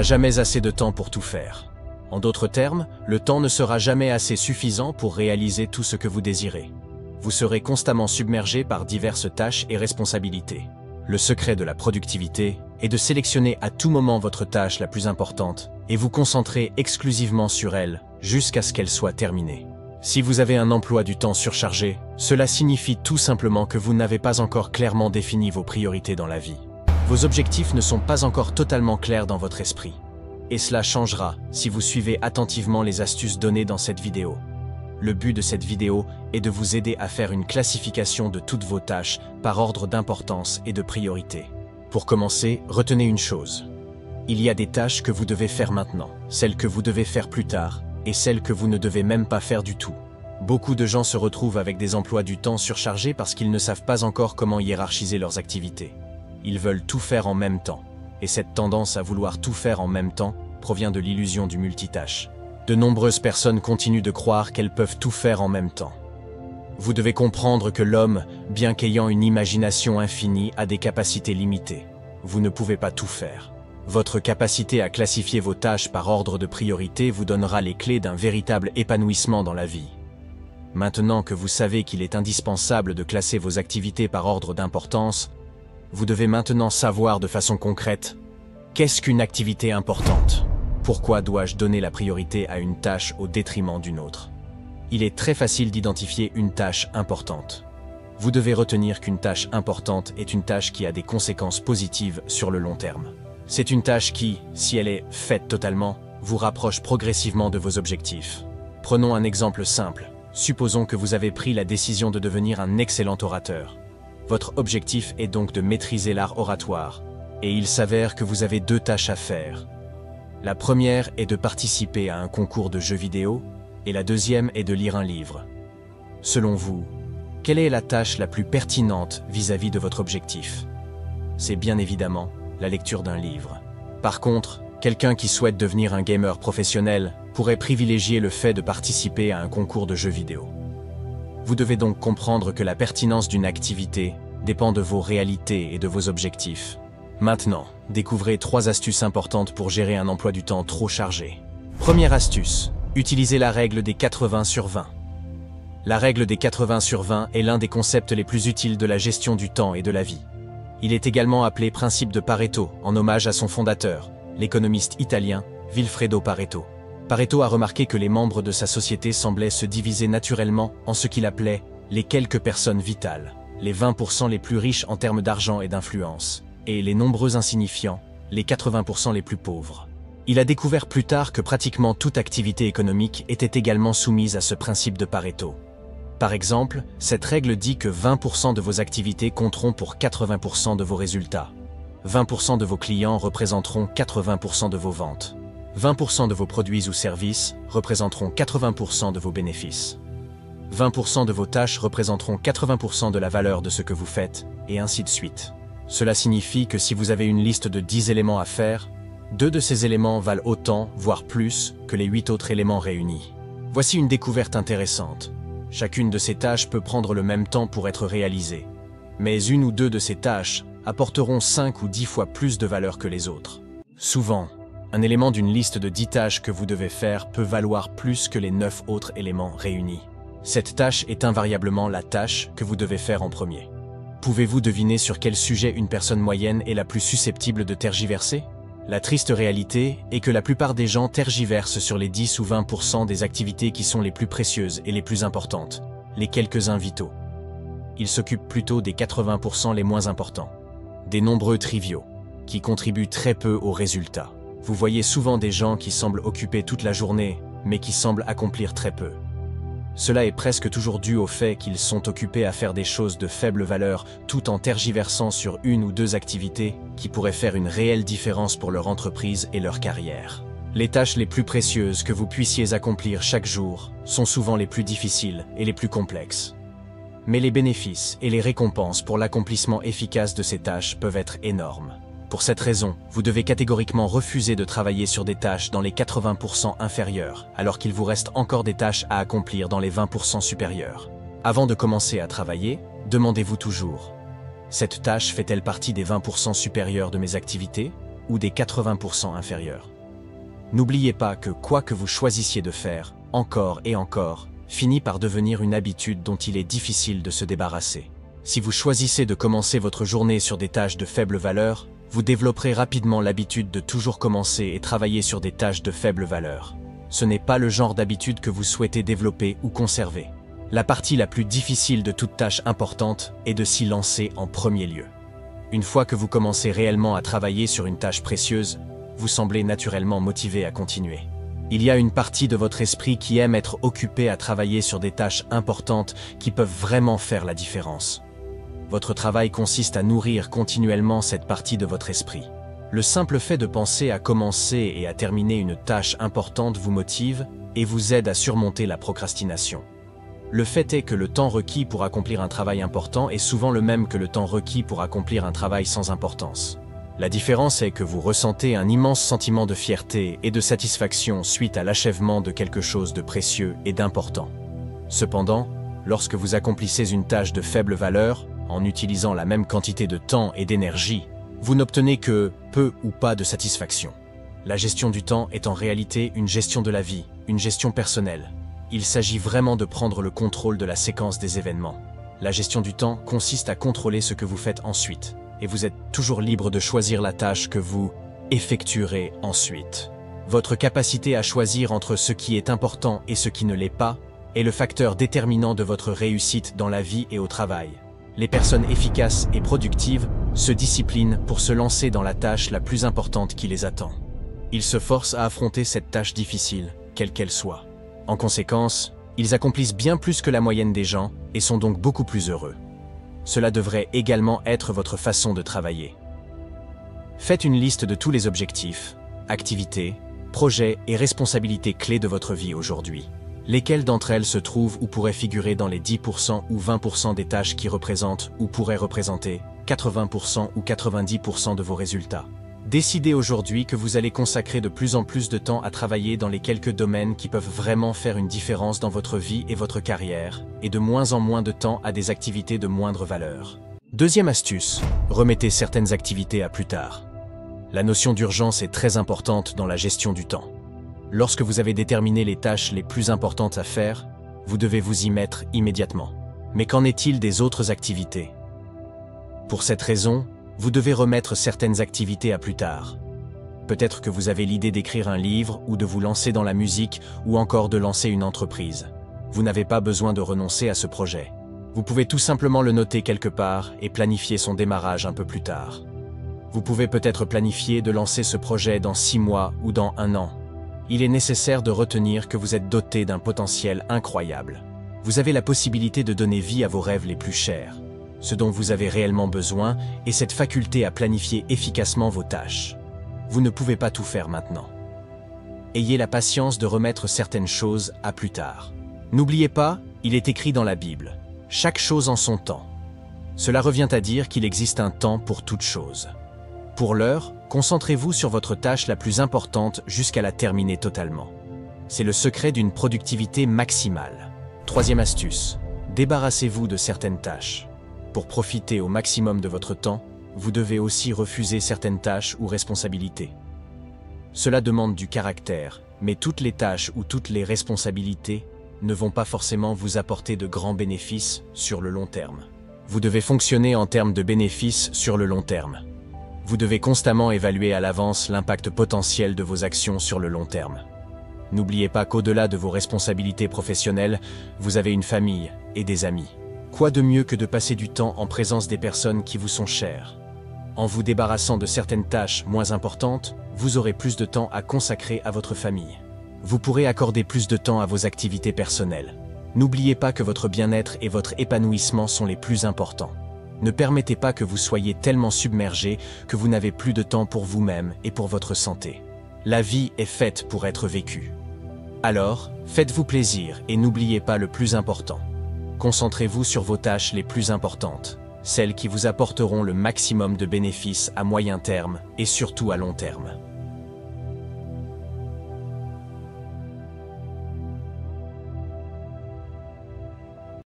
jamais assez de temps pour tout faire. En d'autres termes, le temps ne sera jamais assez suffisant pour réaliser tout ce que vous désirez. Vous serez constamment submergé par diverses tâches et responsabilités. Le secret de la productivité est de sélectionner à tout moment votre tâche la plus importante et vous concentrer exclusivement sur elle jusqu'à ce qu'elle soit terminée. Si vous avez un emploi du temps surchargé, cela signifie tout simplement que vous n'avez pas encore clairement défini vos priorités dans la vie. Vos objectifs ne sont pas encore totalement clairs dans votre esprit. Et cela changera si vous suivez attentivement les astuces données dans cette vidéo. Le but de cette vidéo est de vous aider à faire une classification de toutes vos tâches par ordre d'importance et de priorité. Pour commencer, retenez une chose. Il y a des tâches que vous devez faire maintenant, celles que vous devez faire plus tard, et celles que vous ne devez même pas faire du tout. Beaucoup de gens se retrouvent avec des emplois du temps surchargés parce qu'ils ne savent pas encore comment hiérarchiser leurs activités. Ils veulent tout faire en même temps. Et cette tendance à vouloir tout faire en même temps provient de l'illusion du multitâche. De nombreuses personnes continuent de croire qu'elles peuvent tout faire en même temps. Vous devez comprendre que l'homme, bien qu'ayant une imagination infinie, a des capacités limitées. Vous ne pouvez pas tout faire. Votre capacité à classifier vos tâches par ordre de priorité vous donnera les clés d'un véritable épanouissement dans la vie. Maintenant que vous savez qu'il est indispensable de classer vos activités par ordre d'importance, vous devez maintenant savoir de façon concrète qu'est-ce qu'une activité importante. Pourquoi dois-je donner la priorité à une tâche au détriment d'une autre? Il est très facile d'identifier une tâche importante. Vous devez retenir qu'une tâche importante est une tâche qui a des conséquences positives sur le long terme. C'est une tâche qui, si elle est faite totalement, vous rapproche progressivement de vos objectifs. Prenons un exemple simple. Supposons que vous avez pris la décision de devenir un excellent orateur. Votre objectif est donc de maîtriser l'art oratoire, et il s'avère que vous avez deux tâches à faire. La première est de participer à un concours de jeux vidéo, et la deuxième est de lire un livre. Selon vous, quelle est la tâche la plus pertinente vis-à-vis de votre objectif? C'est bien évidemment la lecture d'un livre. Par contre, quelqu'un qui souhaite devenir un gamer professionnel pourrait privilégier le fait de participer à un concours de jeux vidéo. Vous devez donc comprendre que la pertinence d'une activité dépend de vos réalités et de vos objectifs. Maintenant, découvrez 3 astuces importantes pour gérer un emploi du temps trop chargé. Première astuce, utilisez la règle des 80/20. La règle des 80/20 est l'un des concepts les plus utiles de la gestion du temps et de la vie. Il est également appelé principe de Pareto, en hommage à son fondateur, l'économiste italien Vilfredo Pareto. Pareto a remarqué que les membres de sa société semblaient se diviser naturellement en ce qu'il appelait les quelques personnes vitales, les 20% les plus riches en termes d'argent et d'influence, et les nombreux insignifiants, les 80% les plus pauvres. Il a découvert plus tard que pratiquement toute activité économique était également soumise à ce principe de Pareto. Par exemple, cette règle dit que 20% de vos activités compteront pour 80% de vos résultats. 20% de vos clients représenteront 80% de vos ventes. 20% de vos produits ou services représenteront 80% de vos bénéfices. 20% de vos tâches représenteront 80% de la valeur de ce que vous faites, et ainsi de suite. Cela signifie que si vous avez une liste de 10 éléments à faire, 2 de ces éléments valent autant, voire plus, que les 8 autres éléments réunis. Voici une découverte intéressante. Chacune de ces tâches peut prendre le même temps pour être réalisée. Mais une ou deux de ces tâches apporteront 5 ou 10 fois plus de valeur que les autres. Souvent, un élément d'une liste de 10 tâches que vous devez faire peut valoir plus que les 9 autres éléments réunis. Cette tâche est invariablement la tâche que vous devez faire en premier. Pouvez-vous deviner sur quel sujet une personne moyenne est la plus susceptible de tergiverser? La triste réalité est que la plupart des gens tergiversent sur les 10 ou 20% des activités qui sont les plus précieuses et les plus importantes, les quelques-uns vitaux. Ils s'occupent plutôt des 80% les moins importants, des nombreux triviaux, qui contribuent très peu aux résultats. Vous voyez souvent des gens qui semblent occupés toute la journée, mais qui semblent accomplir très peu. Cela est presque toujours dû au fait qu'ils sont occupés à faire des choses de faible valeur tout en tergiversant sur une ou deux activités qui pourraient faire une réelle différence pour leur entreprise et leur carrière. Les tâches les plus précieuses que vous puissiez accomplir chaque jour sont souvent les plus difficiles et les plus complexes. Mais les bénéfices et les récompenses pour l'accomplissement efficace de ces tâches peuvent être énormes. Pour cette raison, vous devez catégoriquement refuser de travailler sur des tâches dans les 80% inférieurs, alors qu'il vous reste encore des tâches à accomplir dans les 20% supérieurs. Avant de commencer à travailler, demandez-vous toujours: cette tâche fait-elle partie des 20% supérieurs de mes activités? ou des 80% inférieurs. N'oubliez pas que quoi que vous choisissiez de faire, encore et encore, finit par devenir une habitude dont il est difficile de se débarrasser. Si vous choisissez de commencer votre journée sur des tâches de faible valeur, vous développerez rapidement l'habitude de toujours commencer et travailler sur des tâches de faible valeur. Ce n'est pas le genre d'habitude que vous souhaitez développer ou conserver. La partie la plus difficile de toute tâche importante est de s'y lancer en premier lieu. Une fois que vous commencez réellement à travailler sur une tâche précieuse, vous semblez naturellement motivé à continuer. Il y a une partie de votre esprit qui aime être occupée à travailler sur des tâches importantes qui peuvent vraiment faire la différence. Votre travail consiste à nourrir continuellement cette partie de votre esprit. Le simple fait de penser à commencer et à terminer une tâche importante vous motive et vous aide à surmonter la procrastination. Le fait est que le temps requis pour accomplir un travail important est souvent le même que le temps requis pour accomplir un travail sans importance. La différence est que vous ressentez un immense sentiment de fierté et de satisfaction suite à l'achèvement de quelque chose de précieux et d'important. Cependant, lorsque vous accomplissez une tâche de faible valeur, en utilisant la même quantité de temps et d'énergie, vous n'obtenez que peu ou pas de satisfaction. La gestion du temps est en réalité une gestion de la vie, une gestion personnelle. Il s'agit vraiment de prendre le contrôle de la séquence des événements. La gestion du temps consiste à contrôler ce que vous faites ensuite, et vous êtes toujours libre de choisir la tâche que vous effectuerez ensuite. Votre capacité à choisir entre ce qui est important et ce qui ne l'est pas est le facteur déterminant de votre réussite dans la vie et au travail. Les personnes efficaces et productives se disciplinent pour se lancer dans la tâche la plus importante qui les attend. Ils se forcent à affronter cette tâche difficile, quelle qu'elle soit. En conséquence, ils accomplissent bien plus que la moyenne des gens et sont donc beaucoup plus heureux. Cela devrait également être votre façon de travailler. Faites une liste de tous les objectifs, activités, projets et responsabilités clés de votre vie aujourd'hui. Lesquelles d'entre elles se trouvent ou pourraient figurer dans les 10% ou 20% des tâches qui représentent ou pourraient représenter 80% ou 90% de vos résultats. Décidez aujourd'hui que vous allez consacrer de plus en plus de temps à travailler dans les quelques domaines qui peuvent vraiment faire une différence dans votre vie et votre carrière, et de moins en moins de temps à des activités de moindre valeur. Deuxième astuce, remettez certaines activités à plus tard. La notion d'urgence est très importante dans la gestion du temps. Lorsque vous avez déterminé les tâches les plus importantes à faire, vous devez vous y mettre immédiatement. Mais qu'en est-il des autres activités? Pour cette raison, vous devez remettre certaines activités à plus tard. Peut-être que vous avez l'idée d'écrire un livre ou de vous lancer dans la musique ou encore de lancer une entreprise. Vous n'avez pas besoin de renoncer à ce projet. Vous pouvez tout simplement le noter quelque part et planifier son démarrage un peu plus tard. Vous pouvez peut-être planifier de lancer ce projet dans 6 mois ou dans 1 an. Il est nécessaire de retenir que vous êtes doté d'un potentiel incroyable. Vous avez la possibilité de donner vie à vos rêves les plus chers. Ce dont vous avez réellement besoin est cette faculté à planifier efficacement vos tâches. Vous ne pouvez pas tout faire maintenant. Ayez la patience de remettre certaines choses à plus tard. N'oubliez pas, il est écrit dans la Bible, chaque chose en son temps. Cela revient à dire qu'il existe un temps pour toute chose. Pour l'heure, concentrez-vous sur votre tâche la plus importante jusqu'à la terminer totalement. C'est le secret d'une productivité maximale. Troisième astuce, débarrassez-vous de certaines tâches. Pour profiter au maximum de votre temps, vous devez aussi refuser certaines tâches ou responsabilités. Cela demande du caractère, mais toutes les tâches ou toutes les responsabilités ne vont pas forcément vous apporter de grands bénéfices sur le long terme. Vous devez fonctionner en termes de bénéfices sur le long terme. Vous devez constamment évaluer à l'avance l'impact potentiel de vos actions sur le long terme. N'oubliez pas qu'au-delà de vos responsabilités professionnelles, vous avez une famille et des amis. Quoi de mieux que de passer du temps en présence des personnes qui vous sont chères? En vous débarrassant de certaines tâches moins importantes, vous aurez plus de temps à consacrer à votre famille. Vous pourrez accorder plus de temps à vos activités personnelles. N'oubliez pas que votre bien-être et votre épanouissement sont les plus importants. Ne permettez pas que vous soyez tellement submergé que vous n'avez plus de temps pour vous-même et pour votre santé. La vie est faite pour être vécue. Alors, faites-vous plaisir et n'oubliez pas le plus important. Concentrez-vous sur vos tâches les plus importantes, celles qui vous apporteront le maximum de bénéfices à moyen terme et surtout à long terme.